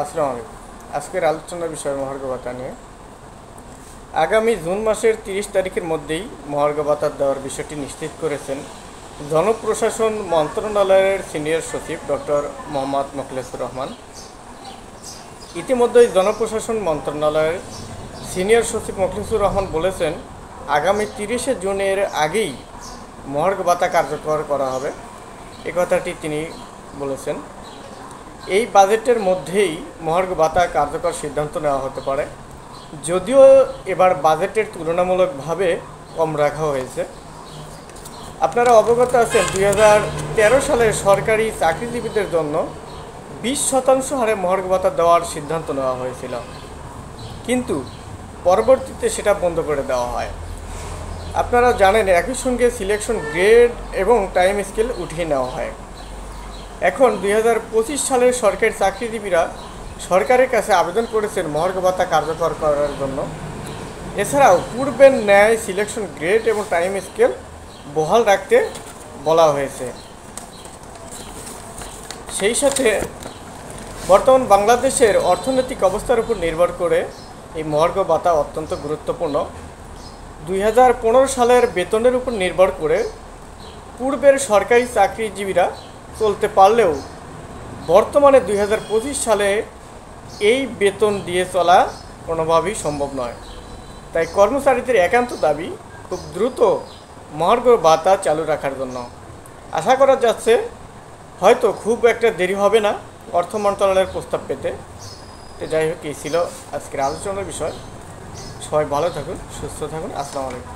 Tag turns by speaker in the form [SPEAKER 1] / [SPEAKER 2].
[SPEAKER 1] আসসালামু আলাইকুম। আজকের আলোচনার বিষয় মহার্ঘ ভাতা নিয়ে। আগামী জুন মাসের 30 তারিখের মধ্যেই মহার্ঘ ভাতা দেওয়ার বিষয়টি নিশ্চিত করেছেন জনপ্রশাসন মন্ত্রণালয়ের সিনিয়র সচিব ডক্টর মোহাম্মদ মোখলেসুর রহমান। ইতিমধ্যেই জনপ্রশাসন মন্ত্রণালয়ের সিনিয়র সচিব মোখলেসুর রহমান বলেছেন, আগামী 30শে জুনের আগেই মহার্ঘ ভাতা কার্যকর করা হবে। এ কথাটি তিনি বলেছেন। এই বাজেটের মধ্যেই মহার্ঘ ভাতা কার্যকর সিদ্ধান্ত নেওয়া হতে পারে, যদিও এবার বাজেটের তুলনামূলকভাবে কম রাখা হয়েছে। আপনারা অবগত আছেন, 2013 সালে সরকারি চাকরিজীবীদের জন্য 20% হারে মহার্ঘ ভাতা দেওয়ার সিদ্ধান্ত নেওয়া হয়েছিল, কিন্তু পরবর্তীতে সেটা বন্ধ করে দেওয়া হয়। আপনারা জানেন, একই সঙ্গে সিলেকশন গ্রেড এবং টাইম স্কেল উঠিয়ে নেওয়া হয়। এখন 2025 সালের সরকারি চাকরিজীবীরা সরকারের কাছে আবেদন করেছেন মহার্ঘ ভাতা কার্যকর করার জন্য। এছাড়াও পূর্বের ন্যায় সিলেকশন গ্রেড এবং টাইম স্কেল বহাল রাখতে বলা হয়েছে। সেই সাথে বর্তমান বাংলাদেশের অর্থনৈতিক অবস্থার উপর নির্ভর করে এই মহার্ঘ ভাতা অত্যন্ত গুরুত্বপূর্ণ। 2015 সালের বেতনের উপর নির্ভর করে পূর্বের সরকারি চাকরিজীবীরা চলতে পারলেও বর্তমানে 2025 সালে এই বেতন দিয়ে চলা কোনোভাবেই সম্ভব নয়। তাই কর্মচারীদের একান্ত দাবি খুব দ্রুত মহার্ঘ ভাতা চালু রাখার জন্য। আশা করা যাচ্ছে হয়তো খুব একটা দেরি হবে না অর্থ মন্ত্রণালয়ের প্রস্তাব পেতে। তো যাই হোক, এই ছিল আজকের আলোচনার বিষয়। সবাই ভালো থাকুন, সুস্থ থাকুন। আসসালামু আলাইকুম।